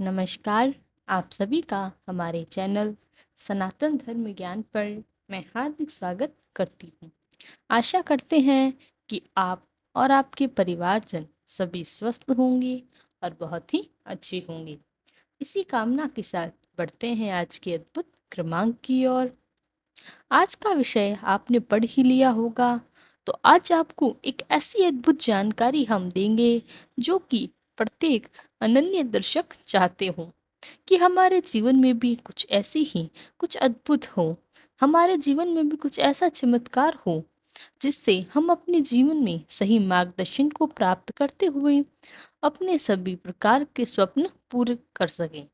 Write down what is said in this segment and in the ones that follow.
नमस्कार। आप सभी का हमारे चैनल सनातन धर्म ज्ञान पर मैं हार्दिक स्वागत करती हूँ। आशा करते हैं कि आप और आपके परिवारजन सभी स्वस्थ होंगे और बहुत ही अच्छे होंगे। इसी कामना के साथ बढ़ते हैं आज के अद्भुत क्रमांक की ओर। आज का विषय आपने पढ़ ही लिया होगा, तो आज आपको एक ऐसी अद्भुत जानकारी हम देंगे जो कि प्रत्येक अनन्य दर्शक चाहते हो कि हमारे जीवन में भी कुछ ऐसी ही कुछ अद्भुत हो, हमारे जीवन में भी कुछ ऐसा चमत्कार हो जिससे हम अपने जीवन में सही मार्गदर्शन को प्राप्त करते हुए अपने सभी प्रकार के स्वप्न पूरे कर सकें,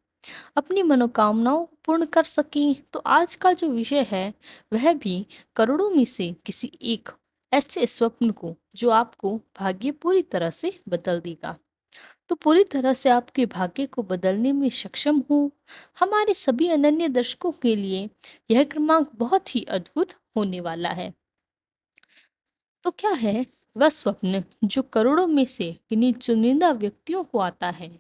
अपनी मनोकामनाओं को पूर्ण कर सकें। तो आज का जो विषय है वह भी करोड़ों में से किसी एक ऐसे स्वप्न को जो आपको भाग्य पूरी तरह से बदल देगा। तो पूरी तरह से आपके भाग्य को बदलने में सक्षम हो, हमारे सभी अनन्य दर्शकों के लिए यह क्रमांक बहुत ही अद्भुत होने वाला है। तो क्या है वह स्वप्न जो करोड़ों में से किन्हीं चुनिंदा व्यक्तियों को आता है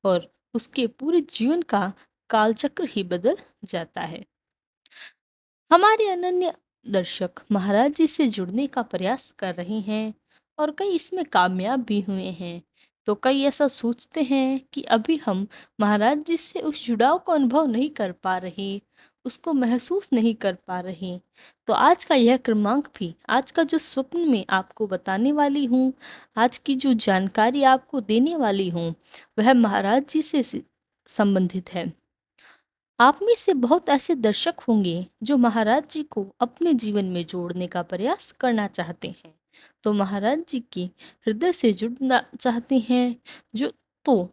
और उसके पूरे जीवन का कालचक्र ही बदल जाता है। हमारे अनन्य दर्शक महाराज जी से जुड़ने का प्रयास कर रहे हैं और कई इसमें कामयाब भी हुए हैं। तो कई ऐसा सोचते हैं कि अभी हम महाराज जी से उस जुड़ाव को अनुभव नहीं कर पा रहे, उसको महसूस नहीं कर पा रहे। तो आज का यह क्रमांक भी, आज का जो स्वप्न मैं आपको बताने वाली हूँ, आज की जो जानकारी आपको देने वाली हूँ, वह महाराज जी से संबंधित है। आप में से बहुत ऐसे दर्शक होंगे जो महाराज जी को अपने जीवन में जोड़ने का प्रयास करना चाहते हैं, तो महाराज जी की हृदय से जुड़ना चाहते हैं। जो तो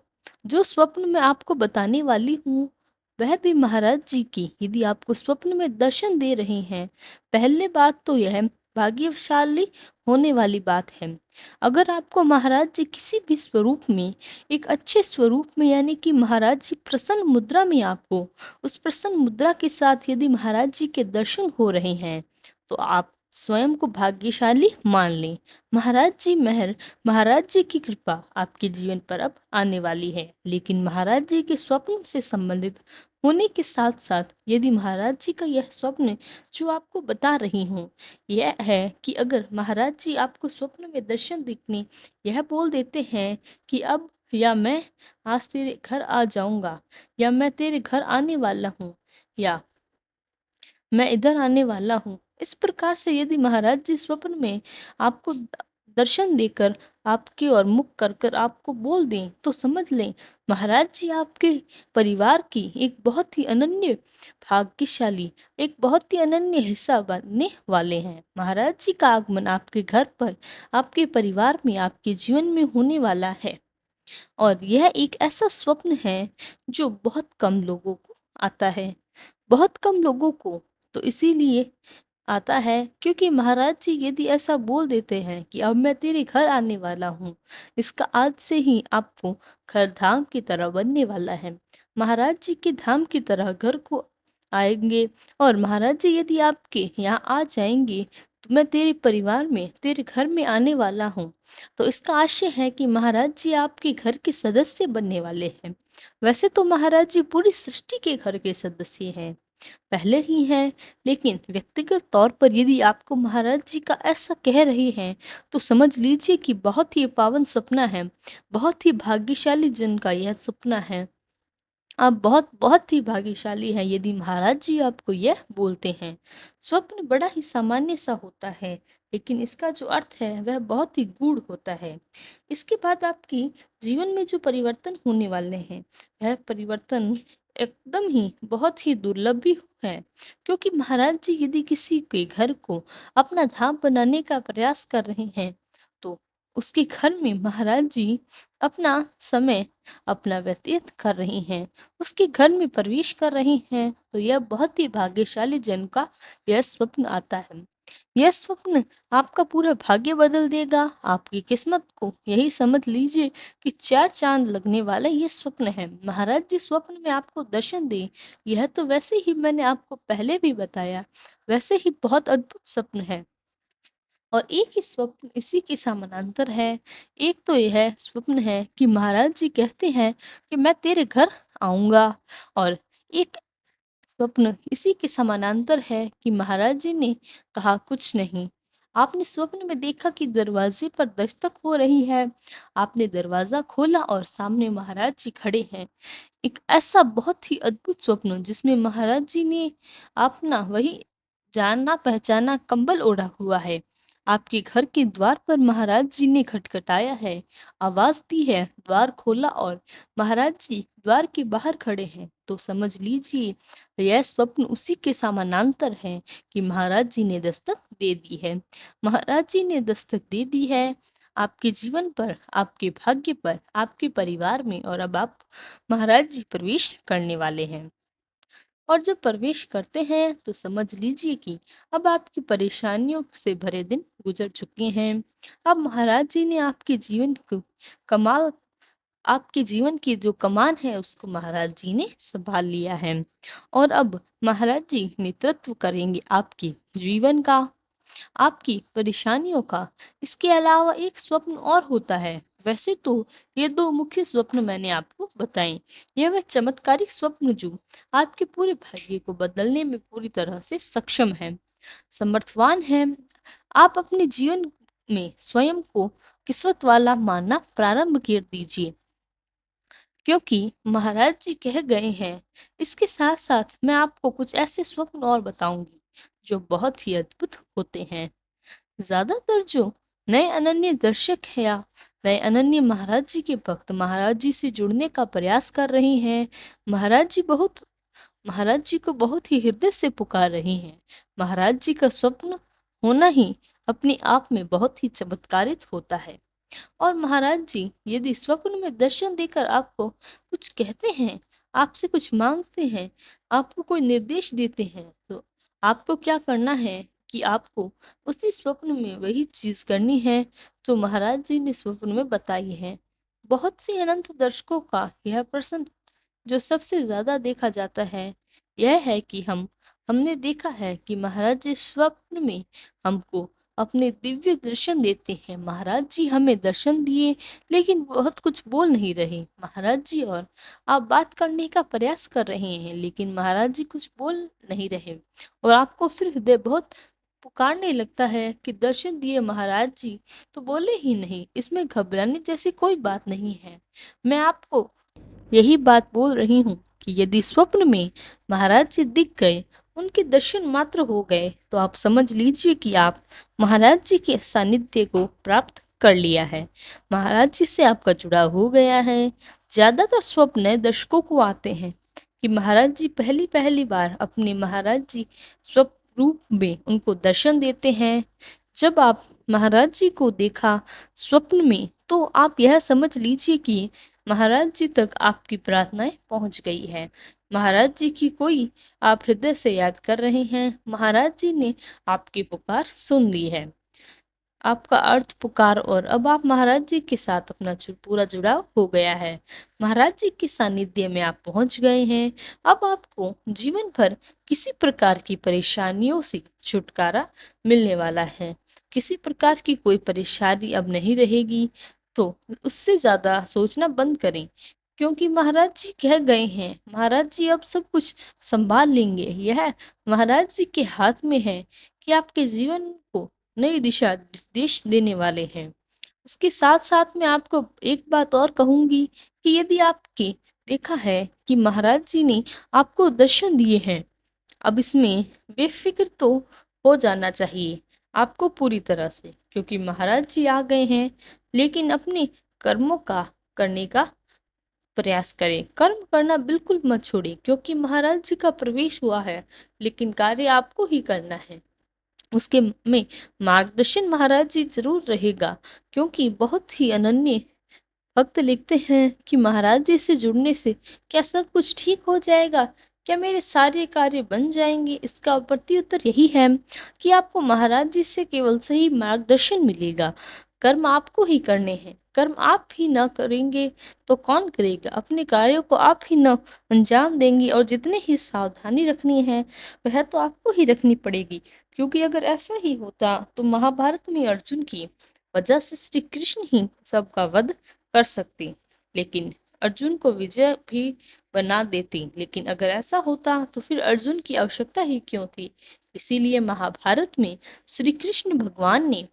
जो स्वप्न मैं आपको बताने वाली हूँ वह भी महाराज जी की यदि आपको स्वप्न में दर्शन दे रहे हैं, पहले बात तो यह भाग्यशाली होने वाली बात है। अगर आपको महाराज जी किसी भी स्वरूप में, एक अच्छे स्वरूप में, यानी कि महाराज जी प्रसन्न मुद्रा में आपको, उस प्रसन्न मुद्रा के साथ यदि महाराज जी के दर्शन हो रहे हैं, तो आप स्वयं को भाग्यशाली मान लें। महाराज जी मेहर, महाराज जी की कृपा आपके जीवन पर अब आने वाली है। लेकिन महाराज जी के स्वप्न से संबंधित होने के साथ साथ यदि महाराज जी का यह स्वप्न जो आपको बता रही हूँ, यह है कि अगर महाराज जी आपको स्वप्न में दर्शन देखने यह बोल देते हैं कि अब या मैं आज तेरे घर आ जाऊंगा, या मैं तेरे घर आने वाला हूँ, या मैं इधर आने वाला हूँ, इस प्रकार से यदि महाराज जी स्वप्न में आपको दर्शन देकर आपकी ओर मुख कर कर आपको बोल दें, तो समझ लें महाराज जी आपके परिवार की एक बहुत ही अनन्य भाग्यशाली, एक बहुत ही अनन्य हिस्सा बनने वाले हैं। महाराज जी का आगमन आपके घर पर, आपके परिवार में, आपके जीवन में होने वाला है। और यह एक ऐसा स्वप्न है जो बहुत कम लोगों को आता है, बहुत कम लोगों को। तो इसीलिए आता है क्योंकि महाराज जी यदि ऐसा बोल देते हैं कि अब मैं तेरे घर आने वाला हूँ, इसका आज से ही आपको घर धाम की तरह बनने वाला है। महाराज जी के धाम की तरह घर को आएंगे, और महाराज जी यदि आपके यहाँ आ जाएंगे तो मैं तेरे परिवार में, तेरे घर में आने वाला हूँ। तो इसका आशय है कि महाराज जी आपके घर के सदस्य बनने वाले हैं। वैसे तो महाराज जी पूरी सृष्टि के घर के सदस्य हैं, पहले ही हैं, लेकिन व्यक्तिगत तौर पर यदि आपको महाराज जी का ऐसा कह रहे हैं, तो समझ लीजिए कि बहुत ही पावन सपना है, बहुत ही भाग्यशाली जन का यह सपना है। आप बहुत बहुत ही भाग्यशाली हैं यदि महाराज जी आपको यह बोलते हैं। स्वप्न बड़ा ही सामान्य सा होता है, लेकिन इसका जो अर्थ है वह बहुत ही गूढ़ होता है। इसके बाद आपकी जीवन में जो परिवर्तन होने वाले हैं, वह परिवर्तन एकदम ही बहुत ही दुर्लभ भी है, क्योंकि महाराज जी यदि किसी के घर को अपना धाम बनाने का प्रयास कर रहे हैं, तो उसके घर में महाराज जी अपना समय, अपना व्यतीत कर रही हैं, उसके घर में प्रवेश कर रही हैं, तो यह बहुत ही भाग्यशाली जन का यह स्वप्न आता है। यह स्वप्न आपका पूरा भाग्य बदल देगा, आपकी किस्मत को, यही समझ लीजिए कि चार चांद लगने वाला ये स्वप्न है। महाराज जी स्वप्न में आपको दर्शन दे, यह तो वैसे ही मैंने आपको पहले भी बताया, वैसे ही बहुत अद्भुत स्वप्न है। और एक ही स्वप्न इसी के समानांतर है। एक तो यह स्वप्न है कि महाराज जी कहते हैं कि मैं तेरे घर आऊँगा। और एक स्वप्न इसी के समानांतर है कि महाराज जी ने कहा, कुछ नहीं। आपने स्वप्न में देखा कि दरवाजे पर दस्तक हो रही है। आपने दरवाजा खोला और सामने महाराज जी खड़े हैं। एक ऐसा बहुत ही अद्भुत स्वप्न जिसमें महाराज जी ने अपना वही जाना पहचाना कंबल ओढ़ा हुआ है। आपके घर के द्वार पर महाराज जी ने खटखटाया है, आवाज दी है, द्वार खोला और महाराज जी द्वार के बाहर खड़े हैं। तो समझ लीजिए यह स्वप्न उसी के समानांतर है कि महाराज जी ने दस्तक दे दी है। महाराज जी ने दस्तक दे दी है आपके जीवन पर, आपके भाग्य पर, आपके परिवार में, और अब आप महाराज जी प्रवेश करने वाले हैं। और जब प्रवेश करते हैं तो समझ लीजिए कि अब आपकी परेशानियों से भरे दिन गुजर चुके हैं। अब महाराज जी ने आपके जीवन को कमाल आपके जीवन की जो कमान है उसको महाराज जी ने संभाल लिया है। और अब महाराज जी नेतृत्व करेंगे आपके जीवन का, आपकी परेशानियों का। इसके अलावा एक स्वप्न और होता है। वैसे तो ये दो मुख्य स्वप्न मैंने आपको बताए। यह वह चमत्कारिक स्वप्न जो आपके पूरे भाग्य को बदलने में पूरी तरह से सक्षम है, समर्थवान है। आप अपने जीवन में स्वयं को किस्मत वाला मानना प्रारंभ कर दीजिए, क्योंकि महाराज जी कह गए हैं। इसके साथ साथ मैं आपको कुछ ऐसे स्वप्न और बताऊंगी जो बहुत ही अद्भुत होते हैं। ज्यादातर जो नए अनन्य दर्शक है या नए अनन्य महाराज जी के भक्त महाराज जी से जुड़ने का प्रयास कर रहे हैं, महाराज जी को बहुत ही हृदय से पुकार रही हैं। महाराज जी का स्वप्न होना ही अपने आप में बहुत ही चमत्कारित होता है। और महाराज जी यदि स्वप्न में दर्शन देकर आपको कुछ कहते हैं, आपसे कुछ मांगते हैं, आपको कोई निर्देश देते हैं, तो आपको क्या करना है कि आपको उसी स्वप्न में वही चीज करनी है जो महाराज जी ने स्वप्न में बताई है। बहुत से अनंत दर्शकों का यह प्रश्न जो सबसे ज्यादा देखा जाता है यह है कि हमने देखा है कि महाराज जी स्वप्न में हमको अपने दिव्य दर्शन देते हैं। महाराज जी हमें दर्शन दिए लेकिन बहुत कुछ बोल नहीं रहे। महाराज जी और आप बात करने का प्रयास कर रहे हैं लेकिन महाराज जी कुछ बोल नहीं रहे, और आपको फिर हृदय बहुत पुकारने लगता है कि दर्शन दिए महाराज जी तो बोले ही नहीं। इसमें घबराने जैसी कोई बात नहीं है। मैं आपको यही बात बोल रही हूँ कि यदि स्वप्न में महाराज जी दिख गए, उनके दर्शन मात्र हो गए, तो आप समझ लीजिए कि आप महाराज जी के सानिध्य को प्राप्त कर लिया है। महाराज जी से आपका जुड़ाव हो गया है। ज्यादातर स्वप्न दर्शकों को आते हैं कि महाराज जी पहली पहली बार अपने महाराज जी स्वप्न रूप में उनको दर्शन देते हैं। जब आप महाराज जी को देखा स्वप्न में तो आप यह समझ लीजिए कि महाराज जी तक आपकी प्रार्थनाएं पहुंच गई है। महाराज जी की कोई आप हृदय से याद कर रहे हैं, महाराज जी ने आपकी पुकार सुन ली है, आपका अर्थ पुकार, और अब आप महाराज जी के साथ अपना पूरा जुड़ाव हो गया है। महाराज जी के सानिध्य में आप पहुंच गए हैं। अब आपको जीवन भर किसी प्रकार की परेशानियों से छुटकारा मिलने वाला है। किसी प्रकार की कोई परेशानी अब नहीं रहेगी। तो उससे ज्यादा सोचना बंद करें, क्योंकि महाराज जी कह गए हैं। महाराज जी अब सब कुछ संभाल लेंगे। यह महाराज जी के हाथ में है कि आपके जीवन को नई दिशा निर्देश देने वाले हैं। उसके साथ साथ मैं आपको एक बात और कहूंगी कि यदि आपके देखा है कि महाराज जी ने आपको दर्शन दिए हैं, अब इसमें बेफिक्र तो हो जाना चाहिए आपको पूरी तरह से, क्योंकि महाराज जी आ गए हैं। लेकिन अपने कर्मों का करने का प्रयास करें। कर्म करना बिल्कुल मत छोड़ें, क्योंकि महाराज जी का प्रवेश हुआ है लेकिन कार्य आपको ही करना है। उसके में मार्गदर्शन महाराज जी जरूर रहेगा, क्योंकि बहुत ही अनन्य भक्त लिखते हैं कि महाराज जी से जुड़ने से क्या सब कुछ ठीक हो जाएगा, क्या मेरे सारे कार्य बन जाएंगे। इसका प्रत्युत्तर यही है कि आपको महाराज जी से केवल सही मार्गदर्शन मिलेगा। कर्म आपको ही करने हैं। कर्म आप ही ना करेंगे तो कौन करेगा। अपने कार्यों को आप ही ना अंजाम देंगे, और जितने ही सावधानी रखनी है वह तो आपको ही रखनी पड़ेगी। क्योंकि अगर ऐसा ही होता तो महाभारत में अर्जुन की वजह से श्री कृष्ण ही सबका वध कर सकते, लेकिन अर्जुन को विजय भी बना देती। लेकिन अगर ऐसा होता तो फिर अर्जुन की आवश्यकता ही क्यों थी? इसीलिए महाभारत में श्री कृष्ण भगवान ने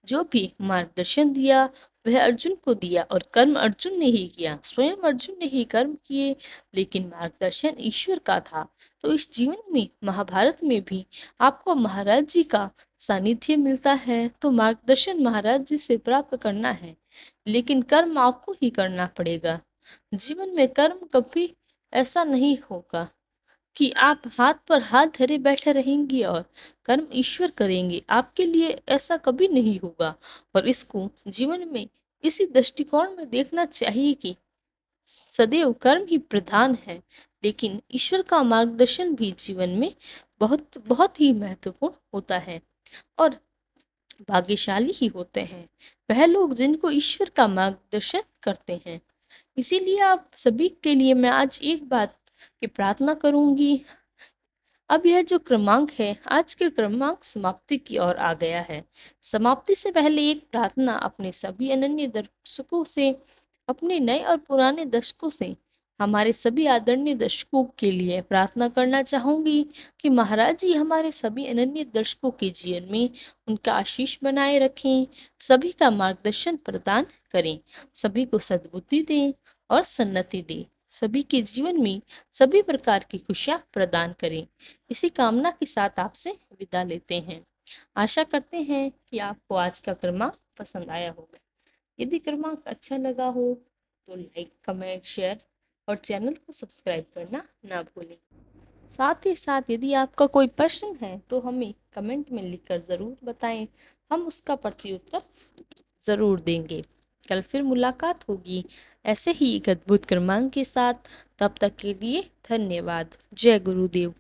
जो भी मार्गदर्शन दिया वह अर्जुन को दिया, और कर्म अर्जुन ने ही किया। स्वयं अर्जुन ने ही कर्म किए, लेकिन मार्गदर्शन ईश्वर का था। तो इस जीवन में, महाभारत में भी आपको महाराज जी का सानिध्य मिलता है, तो मार्गदर्शन महाराज जी से प्राप्त करना है, लेकिन कर्म आपको ही करना पड़ेगा। जीवन में कर्म कभी ऐसा नहीं होगा कि आप हाथ पर हाथ धरे बैठे रहेंगी और कर्म ईश्वर करेंगे, आपके लिए ऐसा कभी नहीं होगा। और इसको जीवन में इसी दृष्टिकोण में देखना चाहिए कि सदैव कर्म ही प्रधान है, लेकिन ईश्वर का मार्गदर्शन भी जीवन में बहुत बहुत ही महत्वपूर्ण होता है। और भाग्यशाली ही होते हैं वह लोग जिनको ईश्वर का मार्गदर्शन करते हैं। इसीलिए आप सभी के लिए मैं आज एक बात की प्रार्थना करूंगी। अब यह जो क्रमांक है, आज के क्रमांक समाप्ति की ओर आ गया है। समाप्ति से पहले एक प्रार्थना अपने सभी अनन्य दर्शकों से, अपने नए और पुराने दर्शकों से, हमारे सभी आदरणीय दर्शकों के लिए प्रार्थना करना चाहूंगी कि महाराज जी हमारे सभी अनन्य दर्शकों के जीवन में उनका आशीष बनाए रखें, सभी का मार्गदर्शन प्रदान करें, सभी को सद्बुद्धि दें और सन्नति दें, सभी के जीवन में सभी प्रकार की खुशियां प्रदान करें। इसी कामना के साथ आपसे विदा लेते हैं। आशा करते हैं कि आपको आज का क्रमांक पसंद आया होगा। यदि क्रमांक अच्छा लगा हो तो लाइक, कमेंट, शेयर और चैनल को सब्सक्राइब करना ना भूलें। साथ ही साथ यदि आपका कोई प्रश्न है तो हमें कमेंट में लिखकर ज़रूर बताएं, हम उसका प्रत्युत्तर ज़रूर देंगे। कल फिर मुलाकात होगी ऐसे ही एक अद्भुत क्रमांक के साथ। तब तक के लिए धन्यवाद। जय गुरुदेव।